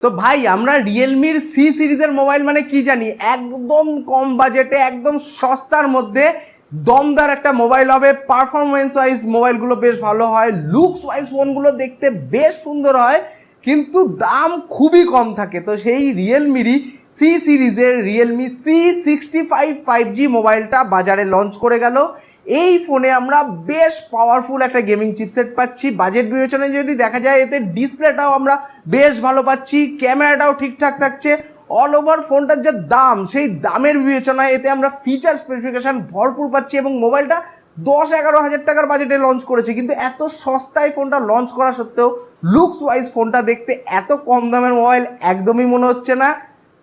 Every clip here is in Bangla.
তো ভাই আমরা রিয়েলমির সি সিরিজের মোবাইল মানে কি জানি, একদম কম বাজেটে একদম সস্তার মধ্যে দমদার একটা মোবাইল হবে। পারফরমেন্স ওয়াইজ মোবাইলগুলো বেশ ভালো হয়, লুকস ওয়াইজ ফোনগুলো দেখতে বেশ সুন্দর হয়, কিন্তু দাম খুবই কম থাকে। তো সেই রিয়েলমিরই সি সিরিজের রিয়েলমি C65 5G মোবাইলটা বাজারে লঞ্চ করে গেল। এই ফোনে আমরা বেশ পাওয়ারফুল একটা গেমিং চিপসেট পাচ্ছি। বাজেট বিবেচনায় যদি দেখা যায়, এতে ডিসপ্লেটাও আমরা বেশ ভালো পাচ্ছি, ক্যামেরাটাও ঠিকঠাক থাকছে। অল ওভার ফোনটার যে দাম, সেই দামের বিবেচনায় এতে আমরা ফিচার স্পেসিফিকেশান ভরপুর পাচ্ছি এবং মোবাইলটা 10-11 হাজার টাকার বাজেটে লঞ্চ করেছে, কিন্তু এত সস্তায় ফোনটা লঞ্চ করা সত্ত্বেও লুকস ওয়াইজ ফোনটা দেখতে এত কম দামের মোবাইল একদমই মনে হচ্ছে না।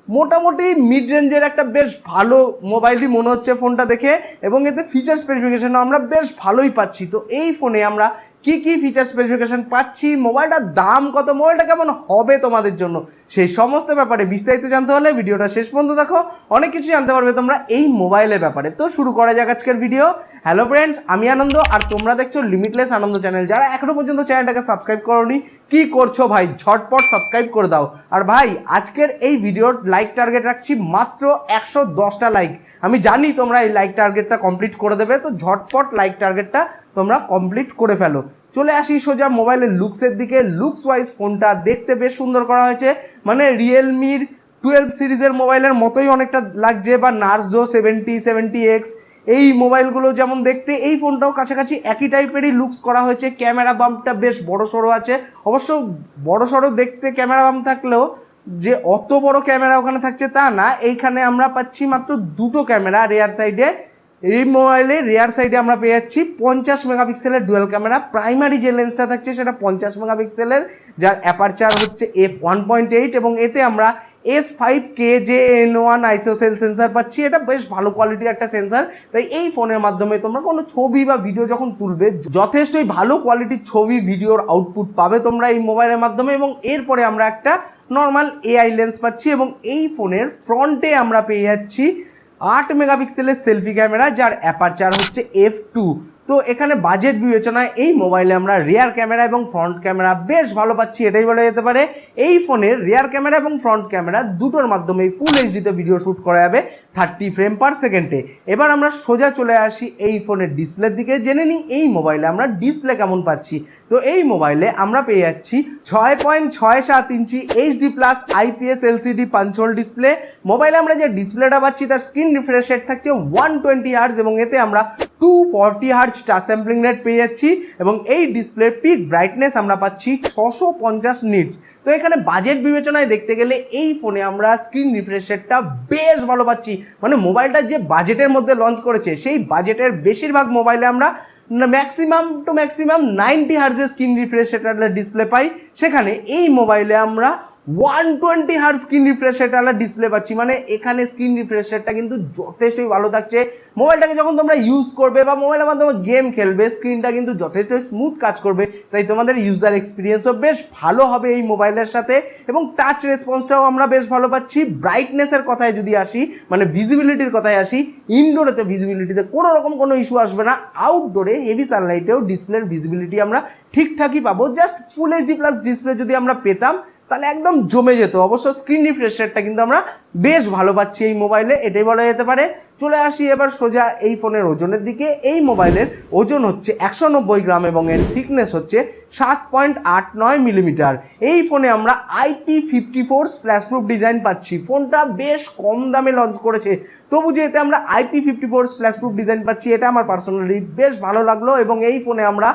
মোটামুটি মিড রেঞ্জের একটা বেশ ভালো মোবাইলই মনে হচ্ছে ফোনটা দেখে, এবং এতে ফিচার স্পেসিফিকেশানও আমরা বেশ ভালোই পাচ্ছি। তো এই ফোনে আমরা কি কি ফিচার স্পেসিফিকেশান পাচ্ছি, মোবাইলটার দাম কত, মোবাইলটা কেমন হবে তোমাদের জন্য, সেই সমস্ত ব্যাপারে বিস্তারিত জানতে হলে ভিডিওটা শেষ পর্যন্ত দেখো। অনেক কিছু জানতে পারবে তোমরা এই মোবাইলের ব্যাপারে। তো শুরু করা যাক আজকের ভিডিও। হ্যালো ফ্রেন্ডস, আমি আনন্দ, আর তোমরা দেখছো লিমিটলেস আনন্দ চ্যানেল। যারা এখনো পর্যন্ত চ্যানেলটাকে সাবস্ক্রাইব করোনি, কি করছো ভাই, ঝটপট সাবস্ক্রাইব করে দাও। আর ভাই, আজকের এই ভিডিওর লাইক টার্গেট রাখছি মাত্র 110টা লাইক। আমি জানি তোমরা এই লাইক টার্গেটটা কমপ্লিট করে দেবে, তো ঝটপট লাইক টার্গেটটা তোমরা কমপ্লিট করে ফেলো। চলে আসি সোজা মোবাইলের লুকসের দিকে। লুকস ওয়াইজ ফোনটা দেখতে বেশ সুন্দর করা হয়েছে, মানে রিয়েলমির 12 সিরিজের মোবাইলের মতোই অনেকটা লাগছে, বা নার্জো 70-70X এই মোবাইলগুলো যেমন দেখতে, এই ফোনটাও কাছাকাছি একই টাইপেরই লুকস করা হয়েছে। ক্যামেরা বাম্পটা বেশ বড় সড়ো আছে, অবশ্য বড় সড়ো দেখতে ক্যামেরা বাম্প থাকলেও যে অত বড় ক্যামেরা ওখানে থাকছে তা না। এইখানে আমরা পাচ্ছি মাত্র দুটো ক্যামেরা রেয়ার সাইডে। এই মোবাইলে রেয়ার সাইডে আমরা পেয়ে যাচ্ছি 50 মেগাপিক্সেলের ডুয়াল ক্যামেরা। প্রাইমারি যে লেন্সটা থাকছে সেটা 50 মেগাপিক্সেলের, যার অ্যাপারচার হচ্ছে f1.8, এবং এতে আমরা S5KJN1 আইসোসেল সেন্সার পাচ্ছি। এটা বেশ ভালো কোয়ালিটির একটা সেন্সার, তাই এই ফোনের মাধ্যমে তোমরা কোনো ছবি বা ভিডিও যখন তুলবে, যথেষ্টই ভালো কোয়ালিটির ছবি ভিডিওর আউটপুট পাবে তোমরা এই মোবাইলের মাধ্যমে। এবং এরপরে আমরা একটা নর্মাল AI লেন্স পাচ্ছি, এবং এই ফোনের ফ্রন্টে আমরা পেয়ে যাচ্ছি 8 মেগাপিক্সেলের সেলফি ক্যামেরা, যার অ্যাপারচার হচ্ছে f2। তো এখানে বাজেট বিবেচনায় এই মোবাইলে আমরা রিয়ার ক্যামেরা এবং ফ্রন্ট ক্যামেরা বেশ ভালো পাচ্ছি, এটাই বলা যেতে পারে। এই ফোনের রিয়ার ক্যামেরা এবং ফ্রন্ট ক্যামেরা দুটোর মাধ্যমেই ফুল এইচডিতে ভিডিও শ্যুট করা যাবে 30 ফ্রেম পার সেকেন্ডে। এবার আমরা সোজা চলে আসি এই ফোনের ডিসপ্লের দিকে, জেনে নিই এই মোবাইলে আমরা ডিসপ্লে কেমন পাচ্ছি। তো এই মোবাইলে আমরা পেয়ে যাচ্ছি 6.67 ইঞ্চি HD+ IPS LCD পাঞ্চহোল ডিসপ্লে। মোবাইলে আমরা যে ডিসপ্লেটা পাচ্ছি তার স্ক্রিন রিফ্রেশ রেট থাকছে 120 হার্জ, এবং এতে আমরা 240 হার্জ টাচ স্যাম্পলিং রেট পেয়ে যাচ্ছি, এবং এই ডিসপ্লের পিক ব্রাইটনেস আমরা পাচ্ছি 650 নিটস। তো এখানে বাজেট বিবেচনায় দেখতে গেলে এই ফোনে আমরা স্ক্রিন রিফ্রেশ রেটটা বেশ ভালো পাচ্ছি, মানে মোবাইলটা যে বাজেটের মধ্যে লঞ্চ করেছে সেই বাজেটের বেশিরভাগ মোবাইলে আমরা ম্যাক্সিমাম 90 হার্জের স্ক্রিন রিফ্রেশ রেটের ডিসপ্লে পাই, সেখানে এই মোবাইলে আমরা 120 হার্জ স্ক্রিন রিফ্রেশ রেটের ডিসপ্লে পাচ্ছি। মানে এখানে স্ক্রিন রিফ্রেশ রেটটা কিন্তু যথেষ্টই ভালো থাকছে। মোবাইলটাকে যখন তোমরা ইউজ করবে বা মোবাইলের মাধ্যমে গেম খেলবে, স্ক্রিনটা কিন্তু যথেষ্ট স্মুথ কাজ করবে, তাই তোমাদের ইউজার এক্সপিরিয়েন্সও বেশ ভালো হবে এই মোবাইলের সাথে। এবং টাচ রেসপন্সটাও আমরা বেশ ভালো পাচ্ছি। ব্রাইটনেসের কথায় যদি আসি, মানে ভিজিবিলিটির কথায় আসি, ইনডোরেতে ভিজিবিলিটিতে কোনো রকম কোনো ইস্যু আসবে না। আউটডোরে হেভি সানলাইটেও ডিসপ্লের ভিজিবিলিটি আমরা ঠিকঠাকই পাবো। জাস্ট ফুল HD+ ডিসপ্লে যদি আমরা পেতাম তাহলে একদম জমে যেত। অবশ্য স্ক্রিন রিফ্রেশ রেটটা কিন্তু আমরা বেশ ভালো পাচ্ছি এই মোবাইলে, এটাই বলা যেতে পারে। চলে আসি এবার সোজা এই ফোনের ওজনের দিকে। এই মোবাইলের ওজন হচ্ছে 190 গ্রাম, এবং এর থিকনেস হচ্ছে 7.89 মিলিমিটার। এই ফোনে আমরা IP54 স্প্ল্যাশ প্রুফ ডিজাইন পাচ্ছি। ফোনটা বেশ কম দামে লঞ্চ করেছে, তবু যে এতে আমরা IP54 স্প্ল্যাশ প্রুফ ডিজাইন পাচ্ছি, এটা আমার পার্সোনালি বেশ ভালো লাগলো। এবং এই ফোনে আমরা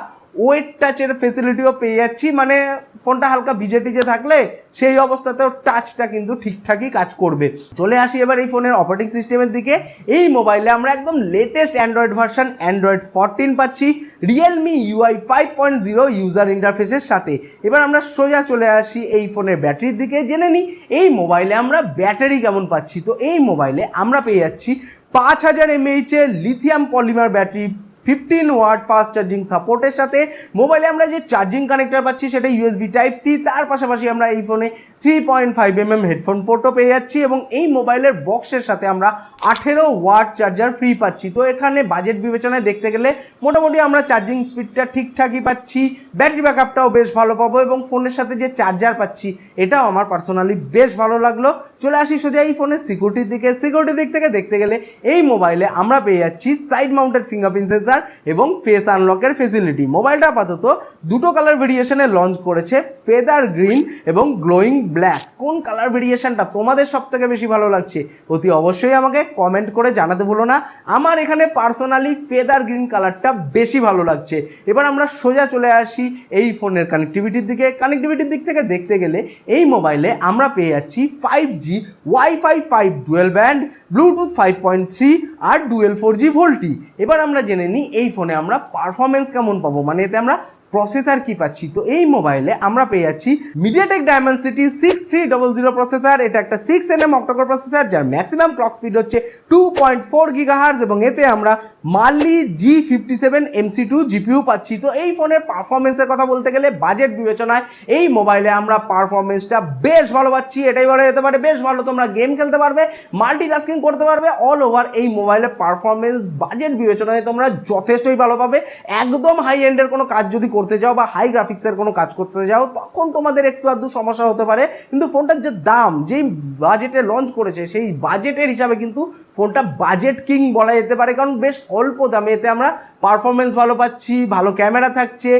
ওয়েট টাচের ফেসিলিটিও পেয়ে যাচ্ছি, মানে ফোনটা হালকা ভিজে টিজে থাকলে সেই অবস্থাতেও টাচটা কিন্তু ঠিকঠাকই কাজ করবে। চলে আসি এবার এই ফোনের অপারেটিং সিস্টেমের দিকে। এই মোবাইলে আমরা একদম লেটেস্ট অ্যান্ড্রয়েড ভার্সন Android 14 পাচ্ছি, রিয়েলমি UI 5.0 ইউজার ইন্টারফেসের সাথে। এবার আমরা সোজা চলে আসি এই ফোনের ব্যাটারির দিকে, জেনে নিই এই মোবাইলে আমরা ব্যাটারি কেমন পাচ্ছি। তো এই মোবাইলে আমরা পেয়ে যাচ্ছি 5000 mAh lithium polymer battery 15 watt fast charging সাপোর্টের সাথে। মোবাইলে আমরা যে চার্জিং কানেক্টর পাচ্ছি সেটা USB টাইপ সি, তার পাশাপাশি আমরা এই ফোনে 3.5mm হেডফোন পোর্টও পেয়ে যাচ্ছি এবং এই মোবাইলের বক্সের সাথে আমরা 18 ওয়াট চার্জার ফ্রি পাচ্ছি। তো এখানে বাজেট বিবেচনায় দেখতে গেলে মোটামুটি আমরা চার্জিং স্পিডটা ঠিকঠাকই পাচ্ছি, ব্যাটারি ব্যাকআপটাও বেশ ভালো পাবো এবং ফোনের সাথে যে চার্জার পাচ্ছি এটাও আমার পার্সোনালি বেশ ভালো লাগলো। চলে আসি সোজা এই ফোনের সিকিউরিটির দিকে। সিকিউরিটির দিক থেকে দেখতে গেলে এই মোবাইলে আমরা পেয়ে যাচ্ছি সাইড মাউন্টেড ফিঙ্গারপ্রিন্ট সেন্সার এবং ফেস আনলকের ফেসিলিটি। মোবাইলটা আপাতত দুটো কালার ভেরিয়েশনে লঞ্চ করেছে, ফেদার গ্রিন এবং গ্লোয়িং ব্ল্যাক। কোন কালার ভেরিয়েশনটা তোমাদের সব থেকে বেশি ভালো লাগছে অতি অবশ্যই আমাকে কমেন্ট করে জানাতে ভুলো না। আমার এখানে পার্সোনালি ফেদার গ্রিন কালারটা বেশি ভালো লাগছে। এবার আমরা সোজা চলে আসি এই ফোনের কানেক্টিভিটির দিকে। কানেক্টিভিটির দিক থেকে দেখতে গেলে এই মোবাইলে আমরা পেয়ে যাচ্ছি 5G wifi 5 dual band, Bluetooth 5.3 আর ডুয়েল 4G ভোল্টি। এবার আমরা জেনে নিই এই ফোনে আমরা পারফরমেন্স কেমন পাবো, মানে এতে আমরা প্রসেসর কি পাচ্ছি। তো এই মোবাইলে আমরা পেয়ে যাচ্ছি মিডিয়াটেক ডায়মেনসিটি 6300 প্রসেসর। এটা একটা 6nm অক্টাকোর প্রসেসর যার ম্যাক্সিমাম ক্লক স্পিড হচ্ছে 2.4 GHz এবং এতে আমরা মার্লি G57 MC2 জিপিইউ পাচ্ছি। তো এই ফোনের পারফরমেন্সের কথা বলতে গেলে বাজেট বিবেচনায় এই মোবাইলে আমরা পারফরমেন্সটা বেশ ভালো পাচ্ছি, এটাই বলা যেতে পারে বেশ ভালো। তোমরা গেম খেলতে পারবে, মাল্টিটাস্কিং করতে পারবে, অল ওভার এই মোবাইলের পারফরমেন্স বাজেট বিবেচনায় তোমরা যথেষ্টই ভালো পাবে। একদম হাই এন্ডের কোনো কাজ যদি করতে যাও বা হাই গ্রাফিক্সের কোনো কাজ করতে যাও তখন তোমাদের একটু আধটু সমস্যা হতে পারে, কিন্তু ফোনটার যে দাম, যেই বাজেটে লঞ্চ করেছে সেই বাজেটের হিসাবে কিন্তু ফোনটা বাজেট কিং বলা যেতে পারে, কারণ বেশ অল্প দামে এতে আমরা পারফরমেন্স ভালো পাচ্ছি, ভালো ক্যামেরা থাকছে,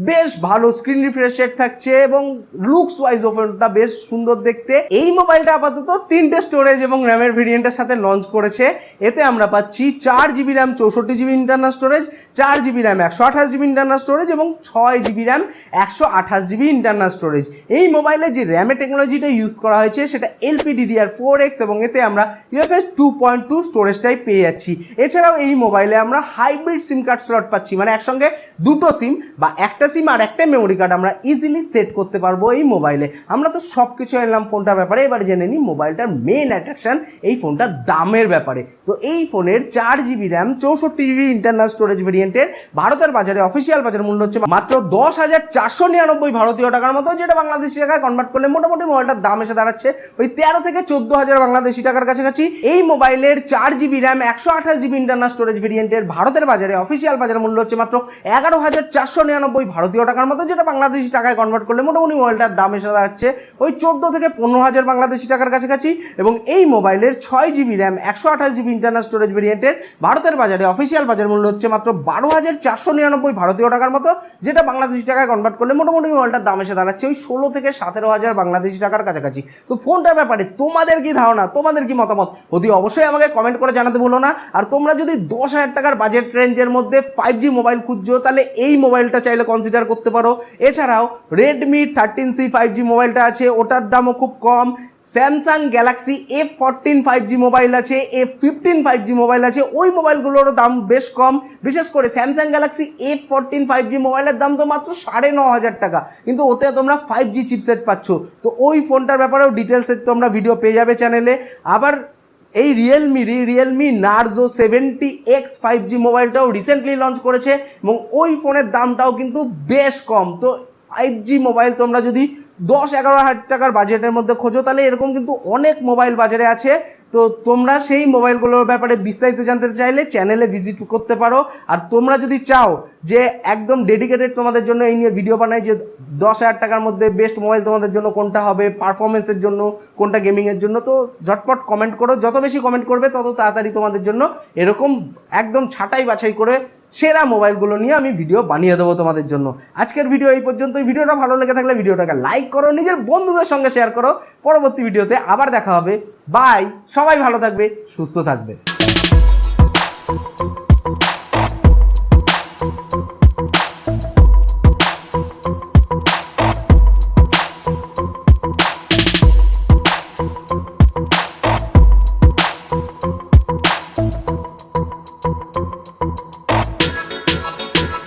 বেশ ভালো স্ক্রিন রিফ্রেশ রেট থাকছে এবং লুকস ওয়াইজ ফোনটা বেশ সুন্দর দেখতে। এই মোবাইলটা আপাতত 3টে স্টোরেজ এবং র্যামের ভেরিয়েন্টের সাথে লঞ্চ করেছে। এতে আমরা পাচ্ছি 4GB RAM 64GB internal storage, 4GB RAM 128GB internal storage এবং 6GB RAM 128GB internal storage. এই মোবাইলে যে র্যামের টেকনোলজিটা ইউজ করা হয়েছে সেটা LPDDR4X এবং এতে আমরা UFS 2.2 স্টোরেজ টাইপ পেয়ে যাচ্ছি। এছাড়াও এই মোবাইলে আমরা হাইব্রিড সিম কার্ড স্লট পাচ্ছি, মানে একসঙ্গে দুটো সিম বা একটা সিম আর একটা মেমোরি কার্ড আমরা ইজিলি সেট করতে পারবো এই মোবাইলে। আমরা তো সব কিছু এলাম ফোনটার ব্যাপারে, এবার জেনে নিই মোবাইলটার মেন অ্যাট্রাকশন এই ফোনটার দামের ব্যাপারে। তো এই ফোনের 4GB RAM 64GB internal storage ভেরিয়েন্টের ভারতের বাজারে অফিসিয়াল বাজার মূল্য হচ্ছে মাত্র 10,499 ভারতীয় টাকার মতো, যেটা বাংলাদেশি টাকায় কনভার্ট করলে মোটামুটি মোবাইলটার দাম এসে দাঁড়াচ্ছে ওই 13 থেকে 14,000 বাংলাদেশি টাকার কাছাকাছি। এই মোবাইলের 4GB RAM 128GB internal storage ভেরিয়েন্টের ভারতের বাজারে অফিসিয়াল বাজার মূল্য হচ্ছে মাত্র 11,499 ভারতীয় টাকার মতো, যেটা বাংলাদেশি টাকায় কনভার্ট করলে মোটামুটি মোবাইলটার দাম এসে দাঁড়াচ্ছে ওই 14 থেকে 15,000 বাংলাদেশি টাকার কাছাকাছি। এবং এই মোবাইলের 6GB RAM 128GB internal storage ভেরিয়েন্টের ভারতের বাজারে অফিসিয়াল বাজার মূল্য হচ্ছে মাত্র 12,499 ভারতীয় টাকার মতো, যেটা বাংলাদেশি টাকায় কনভার্ট করলে মোটামুটি মোবাইলটার দাম এসে দাঁড়াচ্ছে ওই 16 থেকে 17,000 বাংলাদেশি টাকার কাছাকাছি। তো ফোনটার ব্যাপারে তোমাদের কি ধারণা, তোমাদের কি মতামত অতি অবশ্যই আমাকে কমেন্ট করে জানাতে ভুলো না। আর তোমরা যদি 10,000 টাকার বাজেট রেঞ্জের মধ্যে 5G মোবাইল খুঁজছো তাহলে এই মোবাইলটা চাইলে কনসিডার করতে পারো। এছাড়াও Redmi 13C 5G মোবাইলটা আছে, ওটার দামও খুব কম। Samsung Galaxy F14 5G mobile আছে, F15 5G মোবাইল আছে, ওই মোবাইলগুলোরও দাম বেশ কম। বিশেষ করে স্যামসাং গ্যালাক্সি F14 5G মোবাইলের দাম তো মাত্র 9,500 টাকা, কিন্তু ওতে তোমরা 5G চিপসেট পাচ্ছ। তো ওই ফোনটার ব্যাপারেও ডিটেলসে তোমরা ভিডিও পেয়ে যাবে চ্যানেলে। আবার এই রিয়েলমি নার্জো 70X 5G মোবাইলটাও রিসেন্টলি লঞ্চ করেছে এবং ওই ফোনের দামটাও কিন্তু বেশ কম। তো 5G মোবাইল তোমরা যদি 10-11 টাকার বাজেটের মধ্যে খোঁজো তাহলে এরকম কিন্তু অনেক মোবাইল বাজারে আছে। তো তোমরা সেই মোবাইলগুলোর ব্যাপারে বিস্তারিত জানতে চাইলে চ্যানেলে ভিজিট করতে পারো। আর তোমরা যদি চাও যে একদম ডেডিকেটেড তোমাদের জন্য এই নিয়ে ভিডিও বানাই যে 10,000 টাকার মধ্যে বেস্ট মোবাইল তোমাদের জন্য কোনটা হবে, পারফরমেন্সের জন্য কোনটা, গেমিংয়ের জন্য, তো ঝটপট কমেন্ট করো। যত বেশি কমেন্ট করবে তত তাড়াতাড়ি তোমাদের জন্য এরকম একদম ছাঁটাই বাছাই করে সেরা মোবাইলগুলো নিয়ে আমি ভিডিও বানিয়ে দেবো তোমাদের জন্য। আজকের ভিডিও এই পর্যন্তই। ভিডিওটা ভালো লেগে থাকলে ভিডিওটাকে লাইক করো, নিজের বন্ধুদের সঙ্গে শেয়ার করো। পরবর্তী ভিডিওতে আবার দেখা হবে। বাই, সবাই ভালো থাকবে, সুস্থ থাকবে।